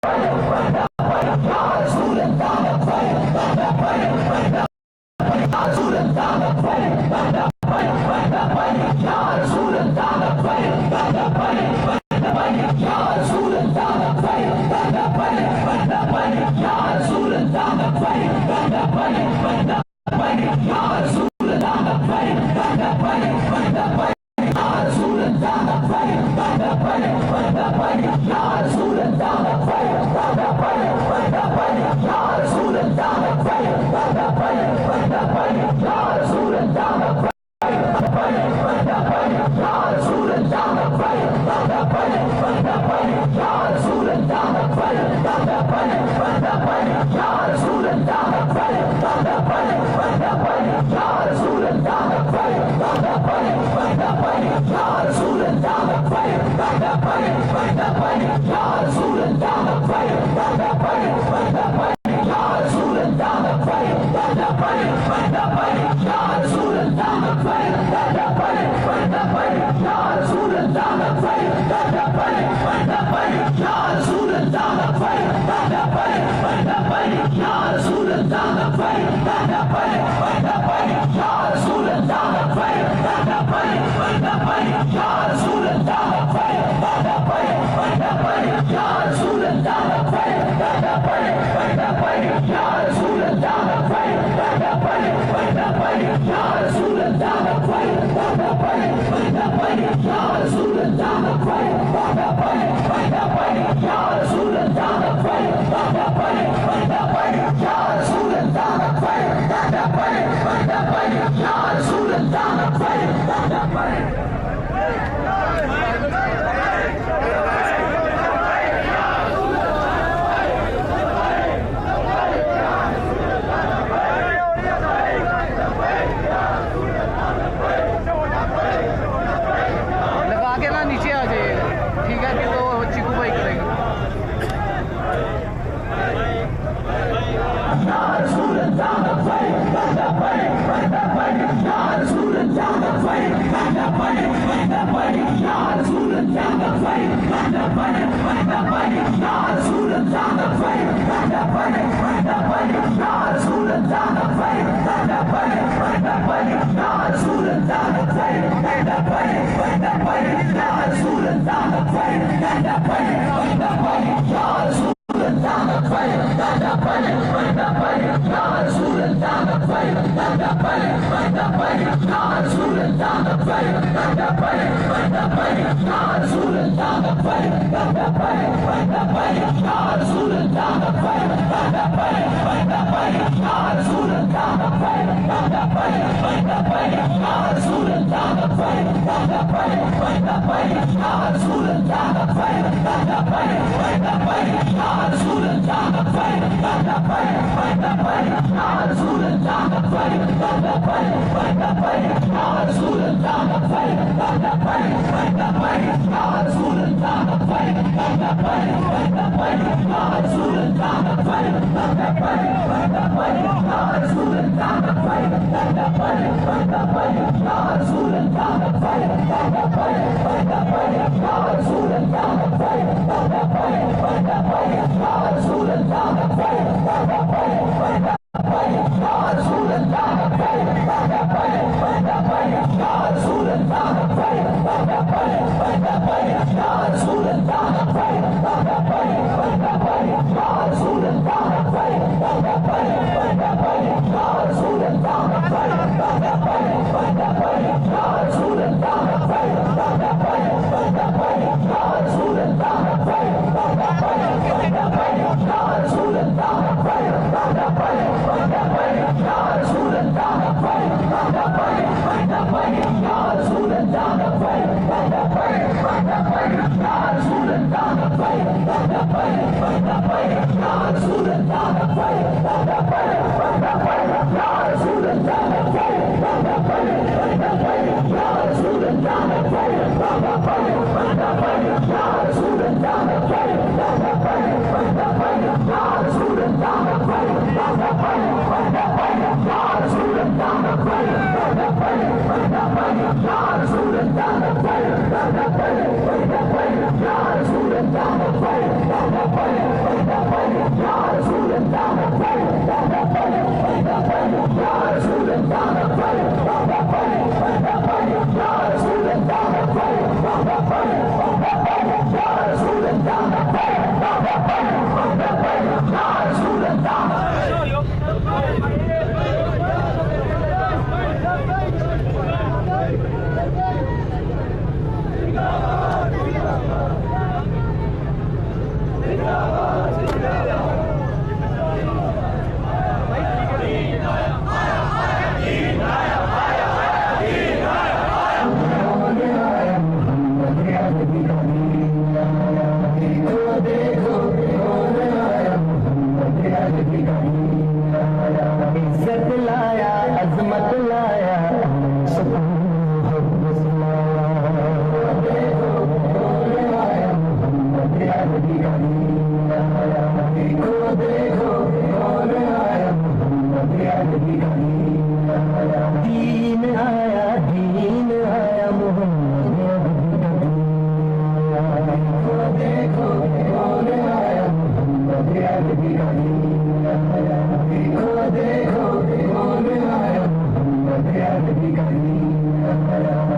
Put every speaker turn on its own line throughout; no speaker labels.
Fight!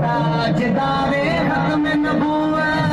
ताजदारे खत्म नबूवत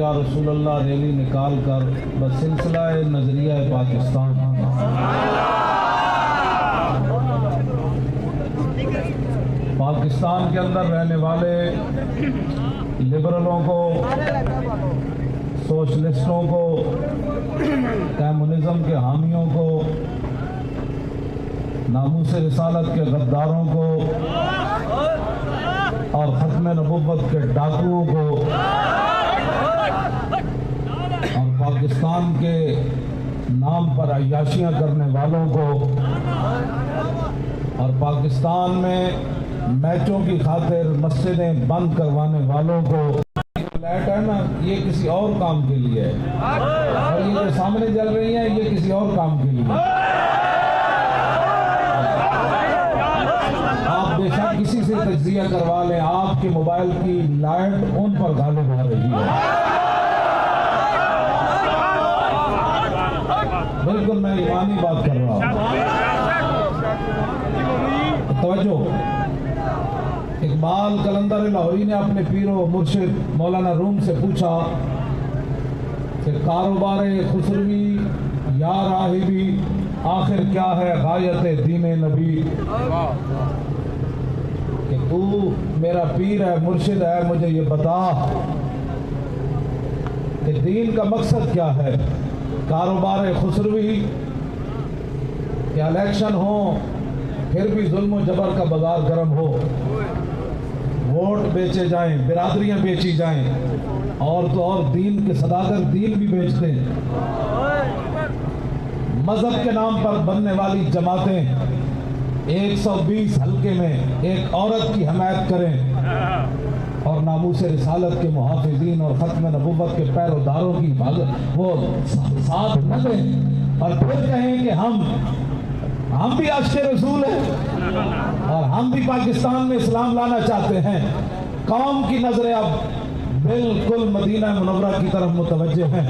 या रसूलुल्लाह रैली निकाल कर बसिलसिला नजरिया पाकिस्तान पाकिस्तान के अंदर रहने वाले लिबरलों को, सोशलिस्टों को, कम्युनिज्म के हामियों को, नामूस रिसालत के गद्दारों को और खत्म नबुव्वत के डाकुओं को और पाकिस्तान के नाम पर अय्याशियां करने वालों को और पाकिस्तान में मैचों की खातिर मस्जिदें बंद करवाने वालों को, लाइट है ना, ये किसी और काम के लिए है और ये जो सामने जल रही है ये किसी और काम के लिए। आप बेशक किसी से तज्जिया करवा लें, आपके मोबाइल की लाइट उन पर गालिब आ रही है। बिल्कुल मैं ईमानी बात कर रहा हूँ। तवज्जो, इकबाल कलंदर लाहौरी ने अपने पीरो मुर्शिद मौलाना रूम से पूछा कि कारोबार खुसरवी या राहिबी आखिर क्या है गायत दीन नबी, कि तू मेरा पीर है, मुर्शिद है, मुझे ये बता कि दीन का मकसद क्या है। कारोबार खुसरवी या इलेक्शन हो फिर भी जुल्म जबर का बाजार गर्म हो, वोट बेचे जाएं, बिरादरियां बेची जाएं और तो और दीन के सदागर दीन भी बेचते हैं। मजहब के नाम पर बनने वाली जमातें 120 हल्के में एक औरत की हमायत करें और नामूस रिसालत के मुहाफिजीन और खत्म नबुव्वत के पैरोदारों की वो साथ न दें और फिर कहें कि हम भी आशिक़ रसूल हैं और हम भी पाकिस्तान में इस्लाम लाना चाहते हैं। कौम की नजरें अब बिल्कुल मदीना मुनव्वरा की तरफ मुतवज्जे हैं।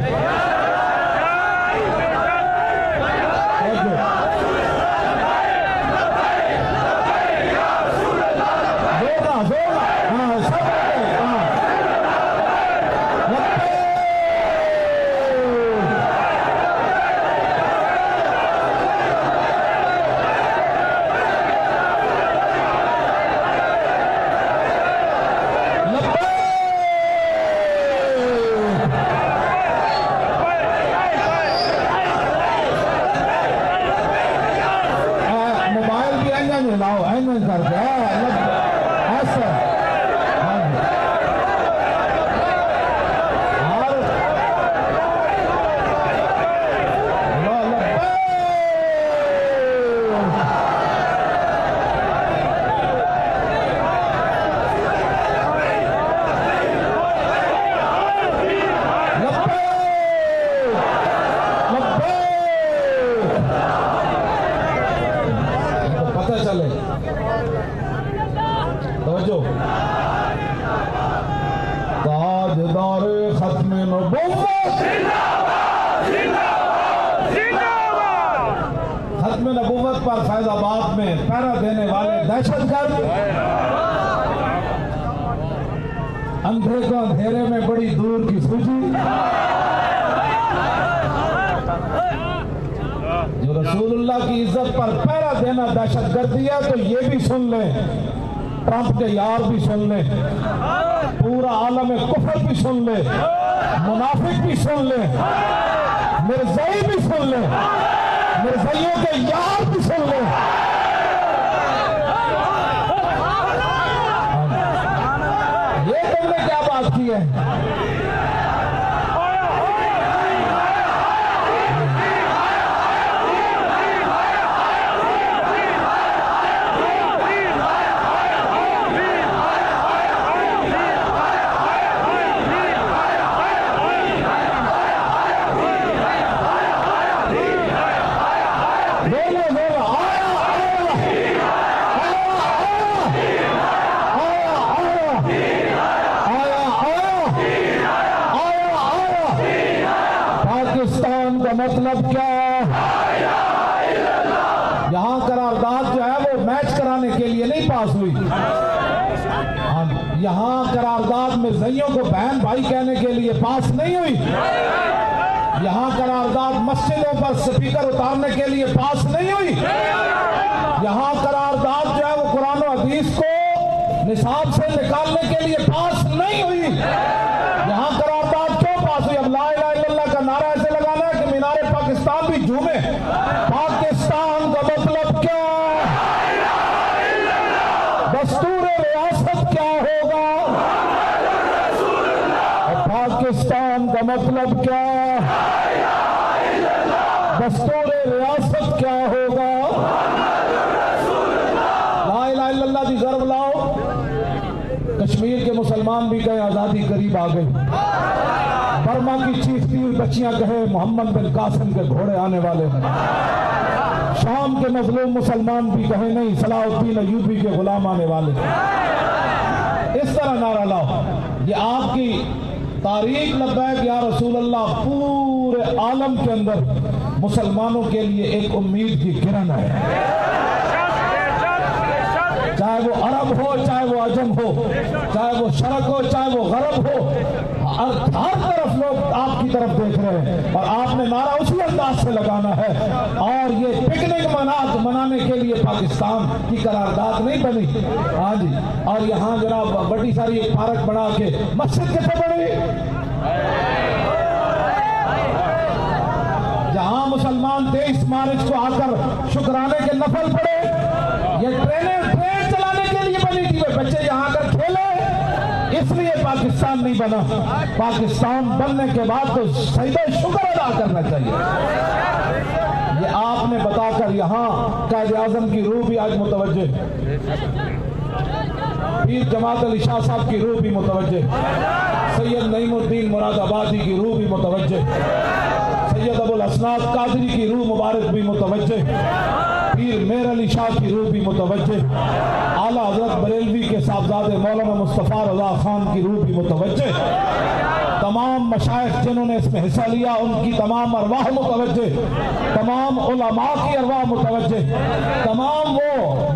नबुव्वत खत्म नबुव्वत पर फैजाबाद में पहरा देने वाले दहशतगर्द, अंधे को अंधेरे में बड़ी दूर की सूझी, जो रसूलुल्लाह की इज्जत पर पहरा देना दहशतगर्दी है, तो ये भी सुन लें, ट्रंप के यार भी सुन लें, पूरा आलम कुफर भी सुन ले, मुनाफिक भी सुन ले, मिर्ज़ाई भी सुन ले, मिर्ज़ाइयों के यार भी सुन ले। ये तुमने क्या बात की है? मतलब क्या है? यहां करारदाद जो है वो मैच कराने के लिए नहीं पास हुई। यहां करारदाद में मिर्ज़ाइयों को बहन भाई कहने के लिए पास नहीं हुई। यहां करारदाद मस्जिदों पर स्पीकर उतारने के लिए पास नहीं हुई। यहां करारदाद जो है वो कुरान और हदीस को निसाब से निकालने के लिए पास नहीं हुई। यहां करारदाद क्यों पास हुई? अब ला इलाहा इल्लल्लाह का नारा ऐसे लगाना है कि मीनारे पाकिस्तान भी झूमे। पाकिस्तान का मतलब क्या? दस्तूर रियासत क्या होगा? पाकिस्तान का मतलब क्या? दस्तूर रियासत क्या होगा? ला इलाहा इल्लल्लाह दी ज़रब लाओ। कश्मीर के मुसलमान भी कहे आजादी करीब आ गई। बर्मा की चीखती हुई बच्चियां कहे मोहम्मद बिन कासिम के घोड़े आने वाले हैं। शाम के मजलूम मुसलमान भी कहे नहीं, सलाहुद्दीन अय्यूबी के गुलाम आने वाले। इस तरह नारा लाओ। ये आपकी तारीख लब्बैक या रसूल अल्लाह पूरे आलम के अंदर मुसलमानों के लिए एक उम्मीद की किरण है। चाहे वो अरब हो, चाहे वो अजम हो, चाहे वो शरक हो, चाहे वो गरब हो, हर तरफ लोग आपकी तरफ देख रहे हैं और आपने नारा उसी अंदाज से लगाना है। और ये पिकनिक मनाने के लिए पाकिस्तान की करारदाद नहीं बनी। हाँ जी, और यहाँ जनाब बड़ी सारी एक पार्क बना के मस्जिद कितने बड़ी, जहां मुसलमान 23 मार्च को आकर शुक्राने के नफल पड़े। ये ट्रेन चलाने के लिए बनी थी, वे बच्चे यहाँ आकर खेले, इसलिए पाकिस्तान नहीं बना। पाकिस्तान बनने के बाद तो सजदे शुक्र अदा करना चाहिए। ये आपने बताकर यहाँ कायदे आजम की रूह भी आज मुतवज्जे, पीर जमात अली शाह साहब की रूह भी मुतवज्जे, सैयद नईमुद्दीन मुरादाबादी की रूह भी मुतवज्जे, सैयद अबुल हसनात कादरी की रूह मुबारक भी मुतवज्जे, पीर मेर अली शाह की रूह भी मुतवज्जे, आला हजरत बरेलवी के साहबजादे मौलाना मुस्तफ़ा रज़ा खान की रूह भी मुतवज्जे, तमाम मशाइख जिन्होंने इसमें हिस्सा लिया उनकी तमाम अरवाह मुतवज्जे, तमाम उलमा की अरवाह मुतवज्जे, तमाम वो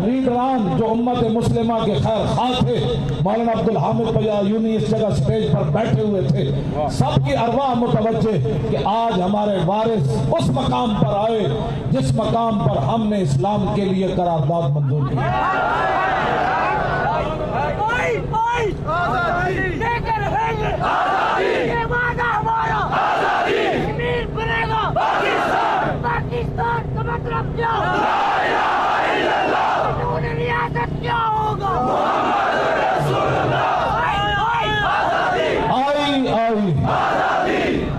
लीडरान जो उम्मत मुस्लिमा के खैर खा थे, मौलाना अब्दुल हामिद भैया यूनी इस जगह स्टेज पर बैठे हुए थे, सबकी अरवाह मुतवज्जे कि आज हमारे वारिस उस मकाम पर आए जिस मकाम पर हमने इस्लाम के लिए करारदाद मंजूर की।
पाकिस्तान का मतलब क्या? रियासत क्या होगा?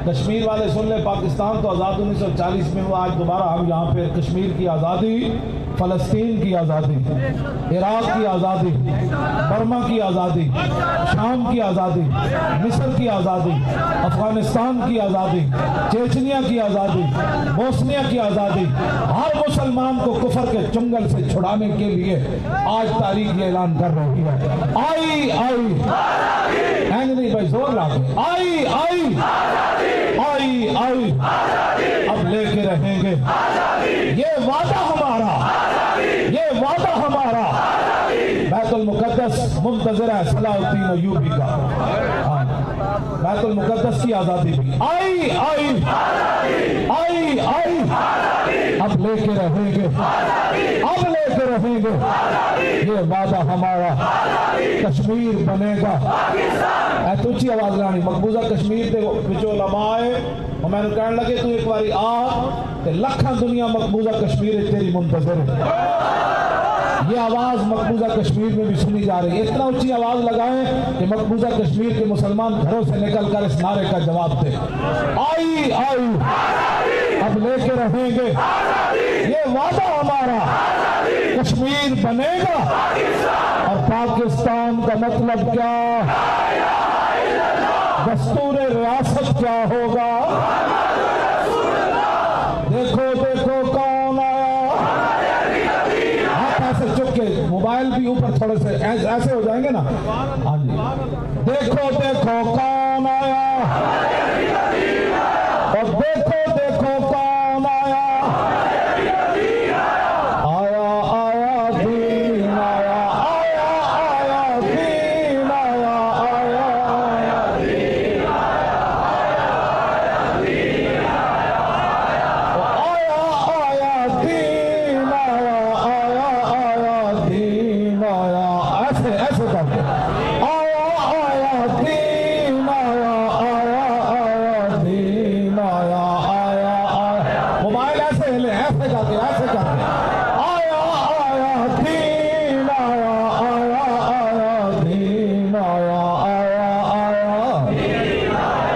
कश्मीर वाले सुन ले, पाकिस्तान तो आज़ाद 1940 में हुआ। आज दोबारा हम यहाँ पे कश्मीर की आज़ादी, फ़लस्तीन की आज़ादी, इराक की आज़ादी, बर्मा की आज़ादी, शाम की आज़ादी, मिस्र की आज़ादी, अफगानिस्तान की आज़ादी, चेचनिया की आज़ादी, बोस्निया की आज़ादी, हर मुसलमान को कुफर के चुंगल से छुड़ाने के लिए आज तारीख ऐलान कर रही है। आई आई भाई जोर ला, आई आई अब लेके रहेंगे ये वादा हमारा, ये वादा हमारा। बैतुल मुकद्दस मुंतज़िर है सलाहुद्दीन अय्यूबी का। हाँ, बैतुल मुकद्दस की आजादी भी आई आई आई आई, अब लेके रहेंगे, अब लेके रहेंगे ये वादा हमारा। कश्मीर बनेगा। तुझी आवाज लानी मकबूजा कश्मीर के विचों उलमा आए और मैंने कहने लगे तू एक बारी आ ते लखा दुनिया मकबूजा कश्मीर तेरी मुंतज़िर है। ये आवाज मकबूजा कश्मीर में भी सुनी जा रही है। इतना ऊंची आवाज लगाएं कि मकबूजा कश्मीर के मुसलमान घरों से निकलकर इस नारे का जवाब दे। आई आई, अब लेके रहेंगे ये वादा हमारा। कश्मीर बनेगा और पाकिस्तान का मतलब क्या, दस्तूर रियासत क्या होगा। देखो देखो कौन आया। हाथ ऐसे चुप के, मोबाइल भी ऊपर थोड़े से ऐसे हो जाएंगे ना। हाँ जी, देखो देखो कौन आया और देखो देखो कौन आया। आया आया दीन आया, आया आया दीन आया, आया आया दीन आया दीन आया, आया आया दीन आया। ऐसे ऐसे करके आया आया दीन आया, आया आया दीन आया, आया आया। मोबाइल ऐसे हिले, ऐसे करके, ऐसे करके आया आया दीन आया, आया आया दीन आया, आया आया दीन आया,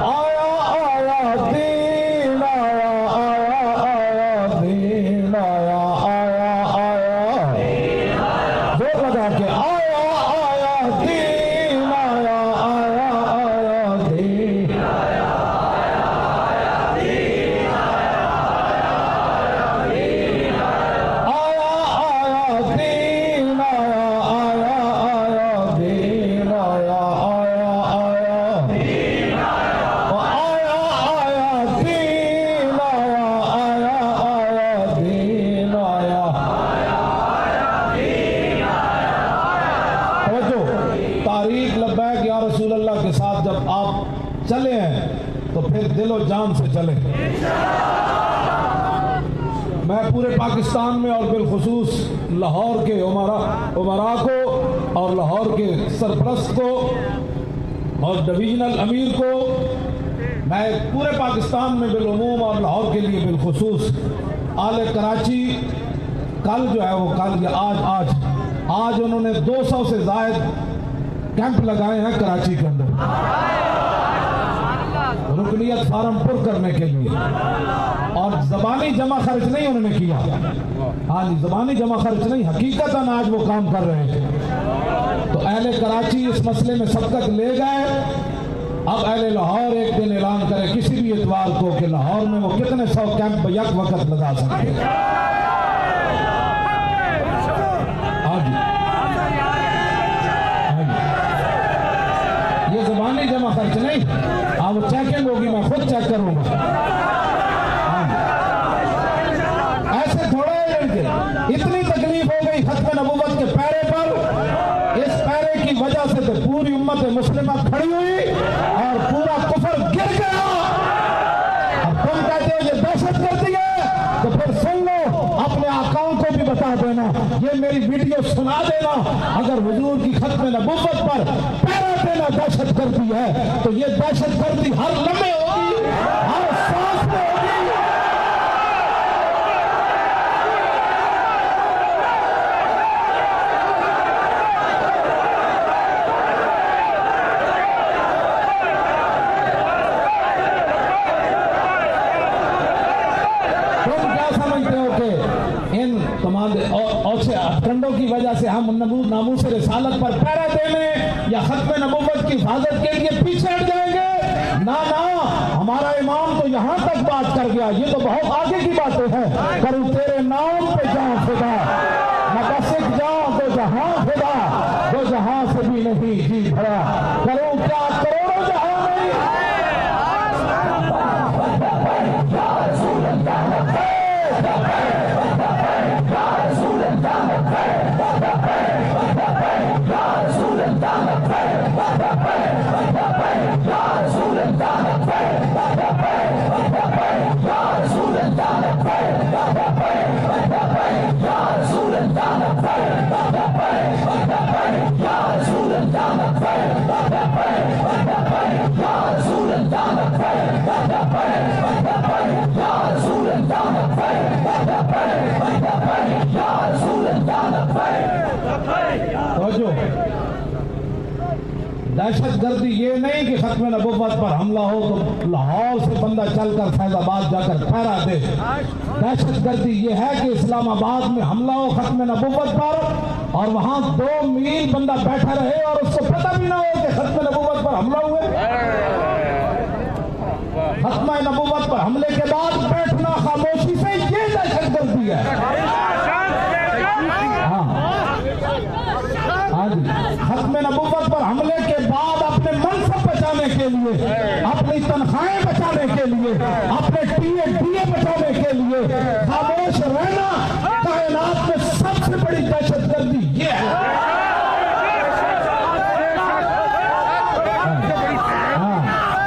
आया आया दीन आया, आया आया दीन आया, आया आया जोर लगा के आया आया दीन आया, आया आया दीन आया, आया दीन आया, आया आया दीन आया, आया आया दीन आया, आया आया दीन आया। तवज्जो, तारीख लब्बैक या रसूल अल्लाह के साथ जब आप चले हैं तो फिर दिलो जान से चले। मैं पूरे पाकिस्तान में और बिलखुसूस लाहौर के उमरा को और लाहौर के सरपरस्त को और डिवीजनल अमीर को, मैं पूरे पाकिस्तान में बिलउमूम और लाहौर के लिए बिलखुसूस आले कराची, कल जो है वो कल या आज उन्होंने 200 से ज़ायद कैंप लगाए हैं कराची के अंदर रुकनियत फार्म पुर करने के लिए। और जबानी जमा खर्च नहीं उन्होंने किया। हाँ जी, जबानी जमा खर्च नहीं, हकीकतन आज वो काम कर रहे थे। तो अहले कराची इस मसले में सबक ले गए। अब अहले लाहौर एक दिन ऐलान करें किसी भी इतवार को कि लाहौर में वो कितने 100 कैंप यक वक्त लगा सकते हैं। हाँ जी, हाँ जी, ये जबानी जमा खर्च नहीं, हाँ वो चेकिंग होगी, मैं खुद चेक करूंगा। हाँ जी, ऐसे थोड़ा इतनी तकलीफ हो गई खत्म नबूवत के पैरे पर। इस पैरे की वजह से तो पूरी उम्मत मुस्लिमा खड़ी हुई और पूरा कुफर गिर गया। अब तुम कहते हो ये दहशतगर्दी है, तो फिर सुन लो, अपने आकाओं को भी बता देना, ये मेरी वीडियो सुना देना। अगर हुजूर की खत्म नबूवत पर पैरा देना दहशतगर्दी है, तो ये दहशतगर्दी हर लम्हे होगी, हर सांस में होगी। हथकंडों की वजह से हम नामूस रिसालत पर पैरा देने या खत्म नबूवत की हिफाजत के लिए पीछे हट जाएंगे। ना ना, हमारा इमाम तो यहाँ तक बात कर गया, ये तो बहुत आगे की बातें हैं। करूँ तेरे नाम पे जाऊं फिदा, मैं बस एक जाऊं तो जहां फिदा, जो जहां से भी नहीं जी भरा। करूँ क्या करोड़ों जहां नहीं तवज्जो, दहशत गर्दी ये नहीं कि खत्म नबुव्वत पर हमला हो तो लाहौर से बंदा चलकर फैजाबाद जाकर पहरा दे। दहशत गर्दी ये है कि इस्लामाबाद में हमला हो खत्म नबुव्वत पर और वहां 2 मील बंदा बैठा रहे और उसको पता भी ना हो कि खत्म नबुव्वत पर हमला हुआ। खत्म नबुव्वत पर हमले के बाद बैठना खामोशी से, ये दहशत गर्दी है। हाँ जी, खत्म नबुव्वत पर हमले के बाद अपने मनसब बचाने के लिए, अपनी तनख्वाहें बचाने के लिए, अपने डीए बचाने के लिए खामोश रहना कायनात में सबसे बड़ी दहशत गर्दी ये है।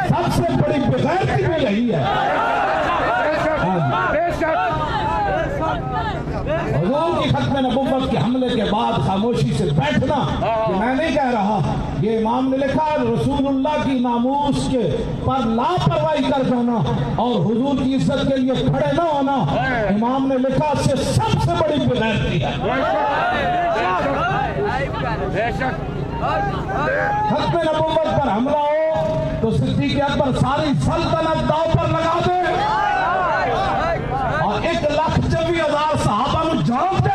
सबसे बड़ी बेगैरती भी यही है। हुजूर की खत्म नबुव्वत के हमले के बाद खामोशी से बैठना, ये मैं नहीं कह रहा, ये इमाम ने लिखा, रसूलुल्लाह की नामूस के पर लापरवाही कर जाना और हुजूर की इज्जत के लिए खड़े न होना, इमाम ने लिखा, से सबसे बड़ी बेगैरती है। खत्म नबुव्वत पर हमला हो तो सिद्दीक़ अकबर सारी सल्तनत दांव पर लगा दे और 1,24,000 सहाबा को जान दे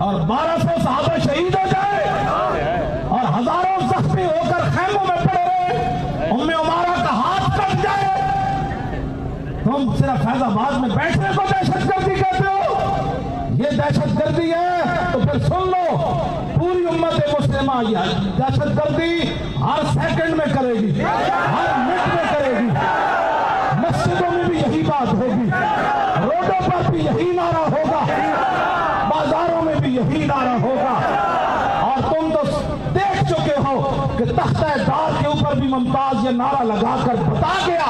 और 1200 सहाबा शहीद हो जाए और हजारों जख्मी होकर खैमों में पड़े रहे, उम्मे उमारा का हाथ कट जाए। तुम सिर्फ फैजाबाद में बैठने को दहशतगर्दी कहते हो, ये दहशतगर्दी है। तो फिर सुन लो, पूरी उम्मत मुस्लिमा दहशतगर्दी हर सेकंड में करेगी, हर मिनट में करेगी। मस्जिदों में भी यही बात होगी, रोडों पर भी यही नारा होगा, बाजारों में भी यही नारा होगा। और तुम तो देख चुके हो कि तख्ते-ए-दार के ऊपर भी मुमताज ये नारा लगाकर बता गया,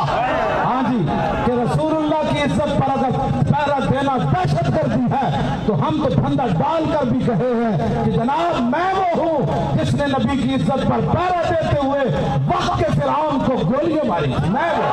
हाँ जी, कि रसूलुल्लाह की इज्जत पर अगर पहरा देना दहशतगर्दी है तो हम तो फंदा डालकर भी कहे हैं कि जनाब मैं वो हूं जिसने नबी की इज्जत पर पहरा देते हुए वक्त के फिरौन को गोलियां मारी। मैं वो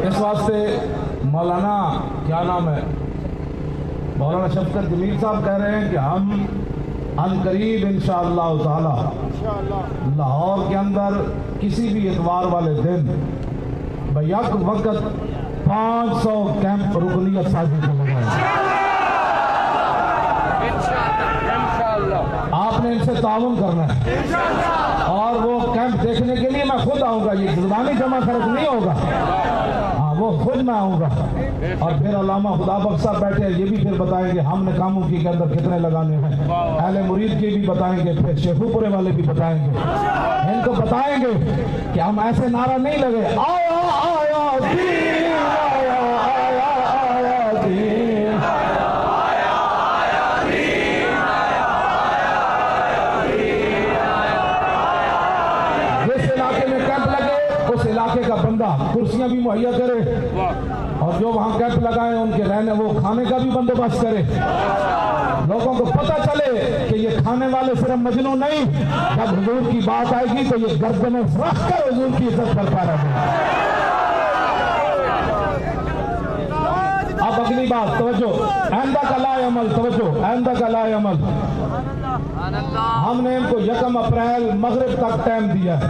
इस वास्ते मौलाना क्या नाम है, मौलाना शफकत जमील साहब कह रहे हैं कि हम अनकरीब इंशाअल्लाह ताला लाहौर के अंदर किसी भी इतवार वाले दिन बैक वक्त 500 कैंप रुकनियत साजी को लगाए। आपने इनसे ताउन करना है और वो कैंप देखने के लिए मैं खुद आऊंगा, ये जुबानी जमा खर्च नहीं होगा, हाँ वो खुद मैं आऊंगा। और फिर अल्लामा खुदा बख्श साहब बैठे हैं, ये भी फिर बताएंगे हमने कामुकी के अंदर कितने लगाने हैं, अहले मुरीद के भी बताएंगे, फिर शेखुपुरे वाले भी बताएंगे। इनको बताएंगे कि हम ऐसे नारा नहीं लगे, आया आया दीन, आया आया आया दीन, जिस इलाके में कैंप लगे उस इलाके का बंदा कुर्सियां भी मुहैया करे और जो वहां कैंप लगाए उनके रहने वो खाने का भी बंदोबस्त करे। लोगों को पता चले कि ये खाने वाले सिर्फ मजनू नहीं, जब हुजूर की बात आएगी तो ये गर्दन रख कर हुजूर की इज्जत करता रहे। अब अगली बात, तवज्जो, आइंदा का लाए अमल, तवज्जो, आइंदा का लाए अमल। हमने इनको 1 अप्रैल मगरिब तक टाइम दिया है।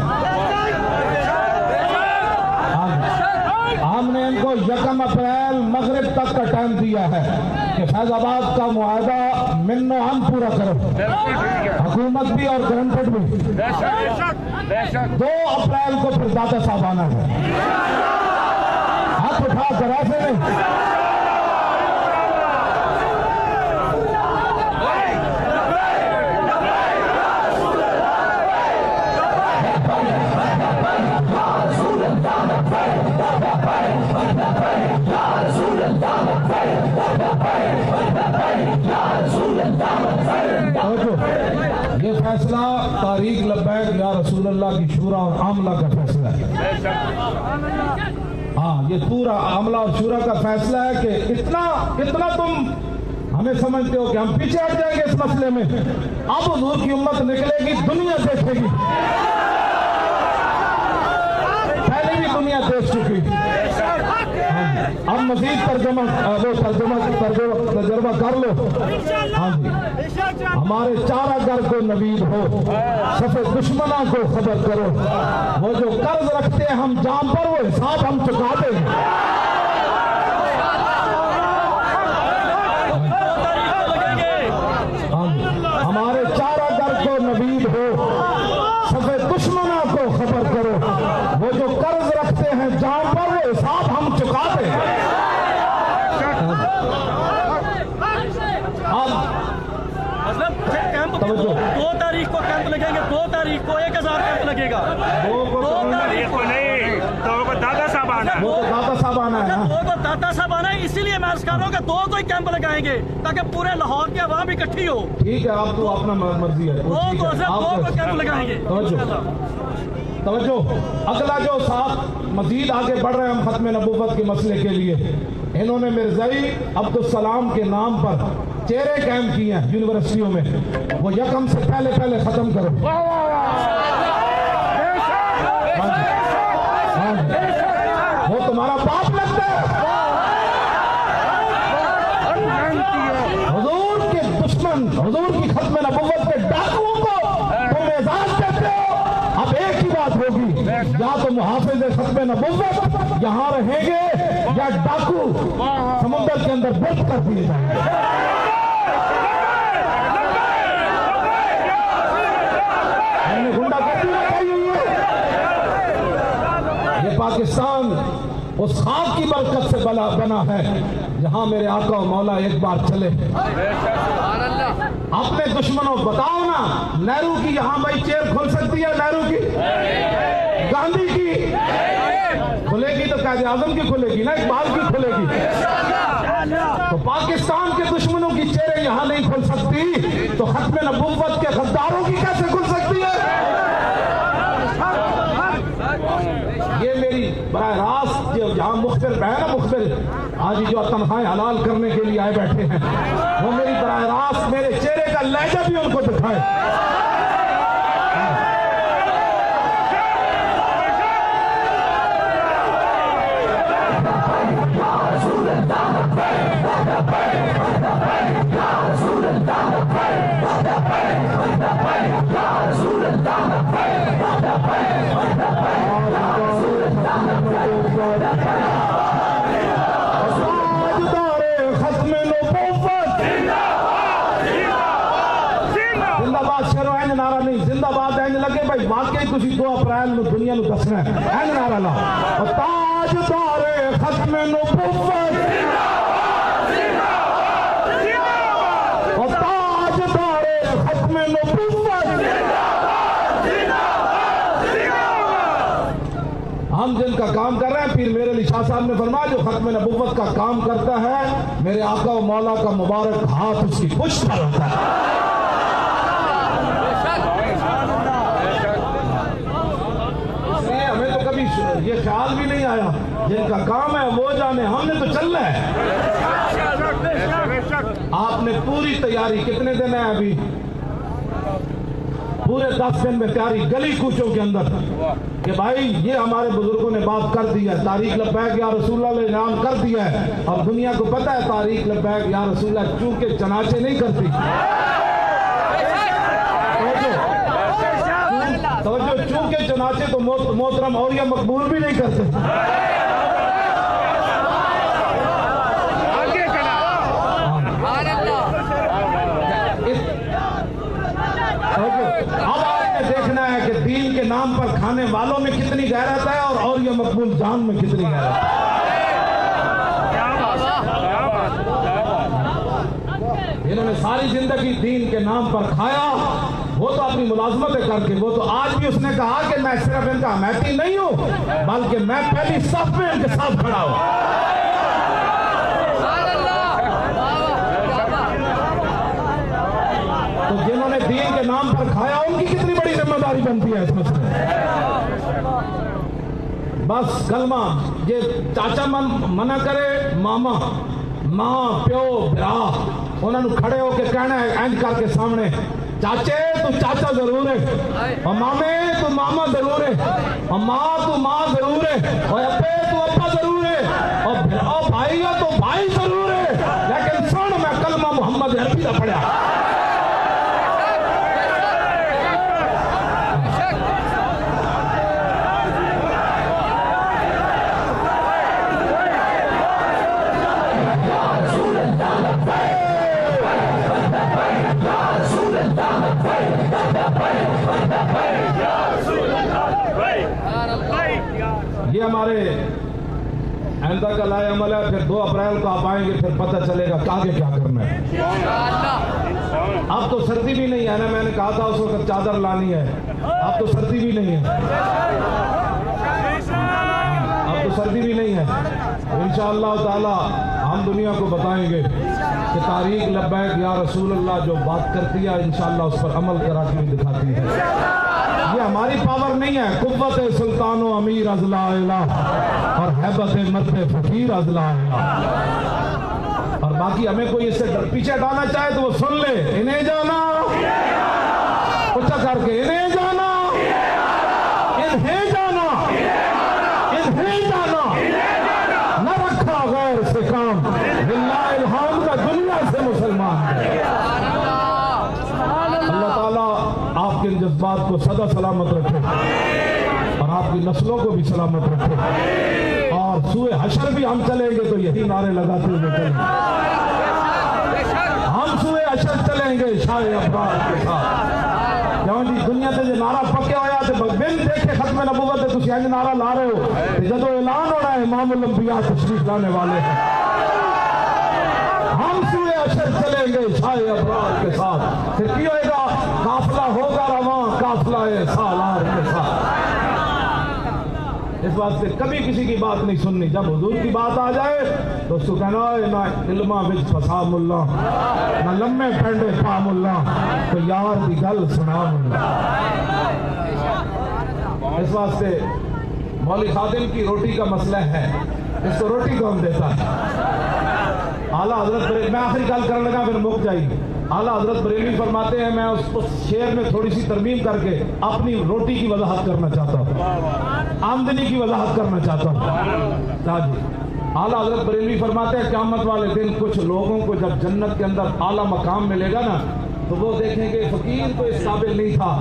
हमने इनको 1 अप्रैल मगरिब तक का टाइम दिया है कि फैजाबाद का मुआहदा मिन्नो हम पूरा करो, हुकूमत भी और गवर्नमेंट भी। 2 अप्रैल को फिर दादा साहब आना है, हाथ उठा कर ऐसे नहीं। ये फैसला तारीख लब्बैक या रसूलुल्लाह की शूरा और आमला का फैसला है। हाँ, ये पूरा आमला और शूरा का फैसला है कि इतना तुम हमें समझते हो कि हम पीछे हट जाएंगे इस मसले में। अब हुजूर की उम्मत निकलेगी, दुनिया देखेगी, पहले भी दुनिया देख चुकी। अब मजीद तर्जमा कर लो। हाँ जी, हमारे चारा घर को नवीद हो, सफे दुश्मना को खबर करो, वो जो कर्ज रखते हैं हम जाम पर वो हिसाब हम चुका देंगे। हमारे चारा घर को नवीद हो, सफे दुश्मना को खबर करो, वो जो कर्ज रखते हैं जाम पर वो हिसाब हम चुका देंगे।
दो तारीख को कैंप लगेंगे, 2 तारीख को 1000 कैंप लगेगा। 2 तारीख को नहीं, तो दादा साहब आना है।
2 को
दादा साहब आना है, इसीलिए मैं अर्ज कर रहा हूँ कि 2 को ही कैंप लगाएंगे ताकि पूरे लाहौर की आवाम इकट्ठी हो।
ठीक है, आप तो अपना मर्जी है।
2 को कैंप लगाएंगे।
तवज्जो, अगला जो साहब मजीद आगे बढ़ रहे हैं हम खत्म नबूवत के मसले के लिए, इन्होंने मिर्ज़ाई अब्दुल सलाम के नाम पर चेहरे कैंप किए हैं यूनिवर्सिटियों में, वो यकम से पहले खत्म करो। वो तुम्हारा बाप लगता है, हुजूर के दुश्मन, हुजूर की खत्म नबूवत के डाकुओं को तुम एजाज देते हो। अब एक ही बात होगी, या तो मुहाफिज खत्म नबूवत यहाँ रहेंगे या डाकू समुद्र के अंदर बुर्द कर दिए जाएंगे। पाकिस्तान उस खाक की बरकत से बना है जहां मेरे आका और मौला एक बार चले। अपने दुश्मनों बताओ ना, नेहरू की यहां भाई चेयर खुल सकती है? नेहरू की, गांधी की खुलेगी तो कायदे आजम की खुलेगी ना, इकबाल की खुलेगी। तो पाकिस्तान के दुश्मनों की चेयरें यहां नहीं खुल सकती, तो खत्म नबूवत के गद्दारों की कैसे खुल सकती है? ये मेरी बराह रास्त जो जहाँ मुखबिर है ना, मुखबिर आज जो तनख्वाहें हलाल करने के लिए आए बैठे हैं, वो मेरी बराह रास्त मेरे चेहरे का लहजा भी उनको दिखाए। जिंदाबाद इंज लगे भाई वाकई तुसी 2 अप्रैल ਨੂੰ दुनिया ਨੂੰ ਦੱਸਣਾ ਹੈ, ਇੰਜ ਨਾਰਾ ਲਾ, ताजदारे खत्म नबूवत ताजदारे खत्म नबूवत। हम जिनका काम कर रहे हैं, पीर मेरे अली शाह साहब ने फरमाया जो खत्म नबूवत का काम करता है, मेरे आका और मौला का मुबारक हाथ उसकी पुष्ट पर होता है। ये ख्याल भी नहीं आया, जिनका काम है वो जाने, हमने तो चलना है। आपने पूरी तैयारी, कितने दिन है अभी? पूरे 10 दिन में तैयारी, गली कूचों के अंदर कि भाई ये हमारे बुजुर्गों ने बात कर दी है, तारीख लब्बैक या रसूलुल्लाह ने ऐलान कर दिया है। अब दुनिया को पता है तारीख लब्बैक या रसूलुल्लाह चूंकि चनाचे नहीं करती, तो चूंकि चनाचे तो मोहतरम और या मकबूल भी नहीं करते। अब आपने देखना है कि दीन के नाम पर खाने वालों में कितनी गैरत है और ये मकबूल जान में कितनी गैरत है। इन्होंने सारी जिंदगी दीन के नाम पर खाया, वो तो अपनी मुलाजमतें करके, वो तो आज भी उसने कहा कि मैं सिर्फ इनका हमायती नहीं हूं बल्कि मैं पहली सफ में इनके साथ खड़ा हूं। तो जिन्होंने दीन के नाम पर खाया उनकी कितनी बड़ी जिम्मेदारी बनती है इस मसले में। बस कलमा ये चाचा मना करे, मामा मां प्यो भरा उन्होंने खड़े होके कहना है इंज करके सामने, चाचे तू चाचा जरूर है, और मामे तू मामा जरूर है, और माँ तू माँ जरूर है, और अप्पे तू अप्पा जरूर है, और भाई है तो भाई जरूर है, लेकिन सुन मैं कलमा मोहम्मद अरबी का पढ़ा। ये हमारे आइंदा का लाए अमल है। फिर 2 अप्रैल को आप आएंगे, फिर पता चलेगा आगे क्या करना है। अब तो सर्दी भी नहीं है ना, मैंने कहा था उस वक्त चादर लानी है, अब तो सर्दी भी नहीं है, अब तो सर्दी भी नहीं है। इंशाअल्लाह ताला हम दुनिया को बताएंगे कि तारीख लब्बैक या रसूल अल्लाह जो बात करती है इंशाअल्लाह उस पर अमल कराती हुई दिखाती है। ये हमारी पावर नहीं है, कुव्वत सुल्तानो अमीर अजला और हैबत मर्द फकीर अजला। और बाकी हमें कोई इससे पीछे हटाना चाहे तो वो सुन ले, इन्हें जाना ऊंचा करके, इन्हें जाना, इन्हें जाना, इन्हें जाना, न रखा गैर से काम, बिल्लाह इल्हाम का दुनिया से मुसलमान। अल्लाह ताला आपके इन जज्बात को सदा सलामत रखे और आपकी नस्लों को भी सलामत रखे, और सूए हशर भी हम चलेंगे तो यही नारे लगाते हुए चलेंगे। हम सूए हशर चलेंगे शाह अफराद के साथ। क्यों जी दुनिया से जो नारा पक्के होया तो बिन देखे खत्म नबूवत है, तुम इंज नारा ला रहे हो जो ऐलान होना है इमामुल अंबिया तशरीफ लाने वाले हैं। हम सूए हशर चलेंगे शाह अफराद के साथ। फिर की होएगा, काफिला होगा रवां, काफिला सालार के साथ। इस वास्ते कभी किसी की बात नहीं सुननी। जब हुजूर की बात आ जाए तो उसको कहना है ना इल्मा विच फसा मुल्ला, ना लम्मे पेंडे पा मुल्ला, तो यार की गल सुना मुल्ला। इस वास्ते मौलवी खादिम की रोटी का मसला है, इसको रोटी कौन देता है? आला हजरत, मैं आखिरी गल करने लगा फिर मुक जाएगी। आला हजरत बरेलवी फरमाते हैं, मैं उस शेर में थोड़ी सी तरमीम करके अपनी रोटी की वजाहत करना चाहता हूँ, आमदनी की वजाहत करना चाहता हूँ। आला हजरत बरेलवी फरमाते हैं क़यामत वाले दिन कुछ लोगों को जब जन्नत के अंदर आला मकाम मिलेगा ना, तो वो देखेंगे फकीर तो इस काबिल नहीं था,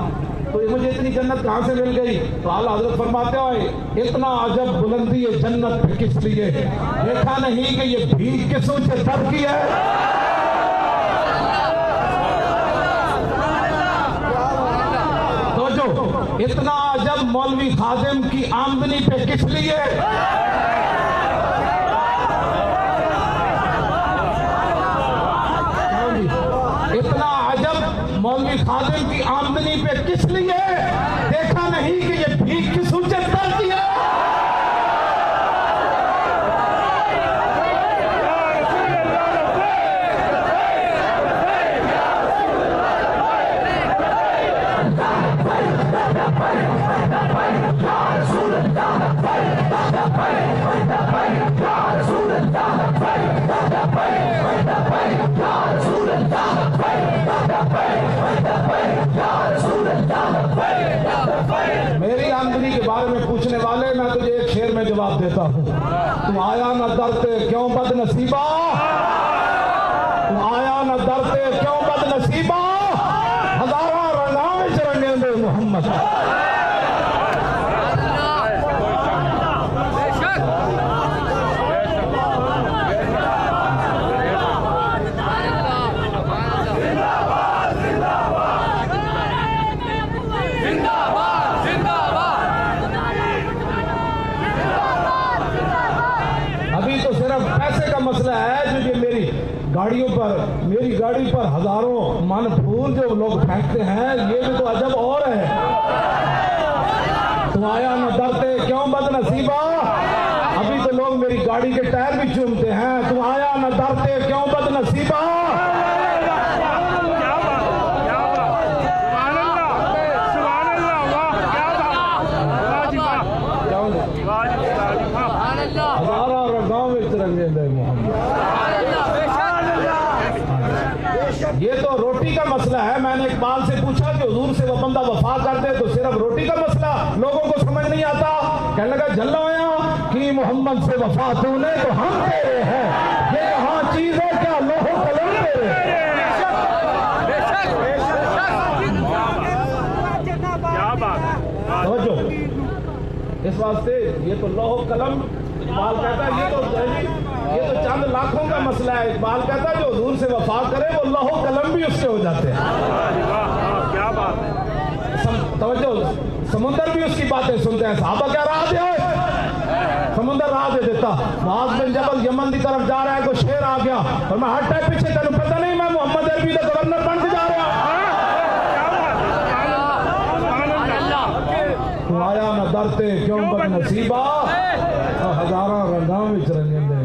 तो मुझे इतनी जन्नत कहाँ से मिल गई? तो आला हजरत फरमाते हैं इतना अजब बुलंदी है जन्नत पे किस लिए? देखा नहीं कि ये भीख किस ऊंचे दर की है? इतना अजब मौलवी खादिम की आमदनी पे किस लिए? इतना अजब मौलवी खादिम की आमदनी पे किस लिए? देखा नहीं कि ये भीख किस ऊंचे दर की है? मेरी आमदनी के बारे में पूछने वाले, मैं तुझे एक शेर में जवाब देता हूँ। तू आया न डरते क्यों बदनसीबा, तू आया न डरते क्यों बदनसीबा, हजारा रंगावे चरंगे मोहम्मद। मसला है जो ये मेरी गाड़ी पर हजारों मन फूल जो लोग फेंकते हैं, ये भी तो अजब और है। तुम आया न डरते क्यों बदनसीबा, अभी तो लोग मेरी गाड़ी के टायर भी चूमते हैं। तुम आया न डरते क्यों बदनसीबा, तरफ रोटी का मसला लोगों को समझ नहीं आता। कहने लगा जल्लाया कि मोहम्मद से वफा तूने तो हम तेरे हैं, ये कहाँ चीज है क्या लोहो कलम तेरे। समझो इस वास्ते ये तो लोहो कलम इकबाल कहता है, ये तो चंद लाखों का मसला है। इकबाल कहता है जो हुजूर से वफा करे वो लोहो कलम भी उसके हो जाते हैं।
क्या बात है।
तवज्जो, समुंदर भी उसकी बातें सुनते हैं। साहबा क्या राह दे, समुंदर राह दे देता। मुआज बिन जबल यमन की तरफ जा रहा है, कोई शेर आ गया और मैं हट टाइप पीछे, तेन पता नहीं मैं मोहम्मद अरबी का गवर्नर बन के जा रहा। तू आया न डरते क्यों बदनसीबा, हजारा रंगा विच रंगेंदे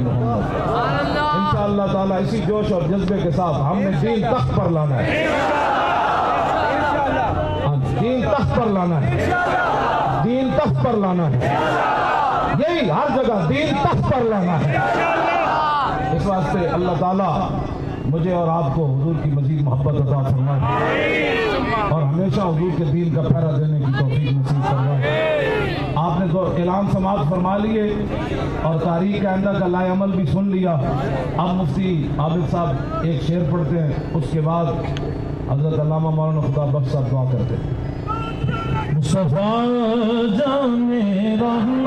इंशाअल्लाह ताला। इसी जोश और जज्बे के साथ हमने दीन तख्त पर लाना है, दीन तख्त पर लाना है, दीन तख्त पर लाना है, यही हर जगह दीन तख्त पर लाना है। इस वास्ते अल्लाह ताला मुझे और आपको हुजूर की मजीद मोहब्बत अता फरमाए और हमेशा हुजूर के दीन का पहरा देने की तौफीक नसीब फरमाए। आपने तो ऐलान समाअत फरमा लिए और तारीख आइंदा का लाए अमल भी सुन लिया। अब मुफ्ती आबिद साहब एक शेर पढ़ते हैं, उसके बाद हजरत अल्लामा मौलाना खुदा बख्श साहब दुआ करते हैं। मुस्तफा जाने रहमत